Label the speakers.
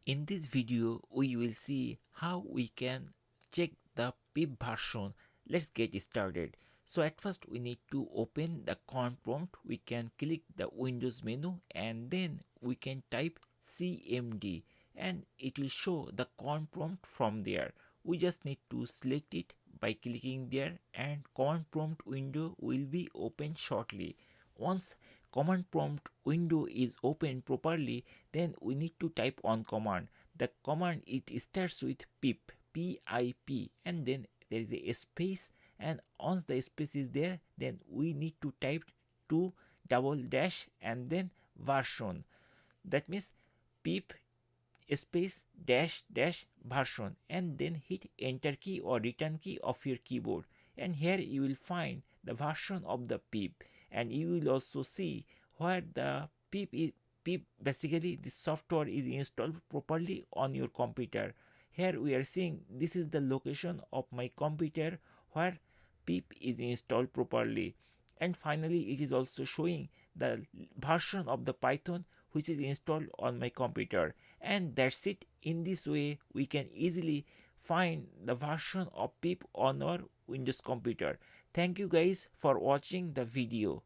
Speaker 1: In this video, we will see how we can check the pip version. Let's get started. So at first we need to open the command prompt. We can click the Windows menu and then we can type cmd and it will show the command prompt from there. We just need to select it by clicking there and command prompt window will be open shortly. Once command prompt window is open properly, then we need to type on command. The command, it starts with pip, pip, and then there is a space, and once the space is there, then we need to type two double dash and then version. That means pip space dash dash version, and then hit enter key or return key of your keyboard, and here you will find the version of the pip, and you will also see where the pip basically the software is installed properly on your computer. Here we are seeing this is the location of my computer where pip is installed properly, and finally it is also showing the version of the python which is installed on my computer. And that's it. In this way we can easily find the version of pip on our Windows computer. Thank you guys for watching the video.